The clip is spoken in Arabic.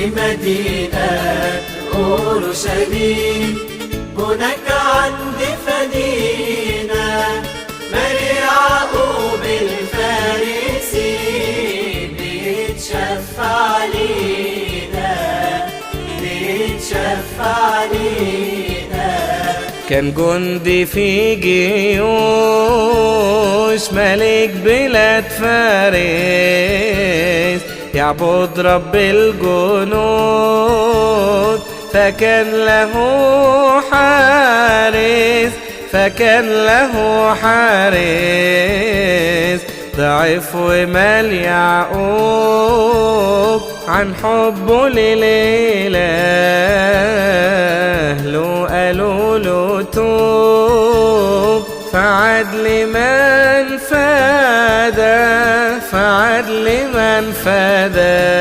مدينة أورشليم، هناك عند فدينا ماري يعقوب الفارسي بيتشفع لينا، بيتشفع لينا. كان جندي في جيوش ملك بلاد فارس، يعبد رب الجنود، فكان له حارس، فكان له حارس. ضعف ومال يعقوب عن حبه للإله، لو قالوا له توب فعاد لمن فدى، فعاد لمن فدى.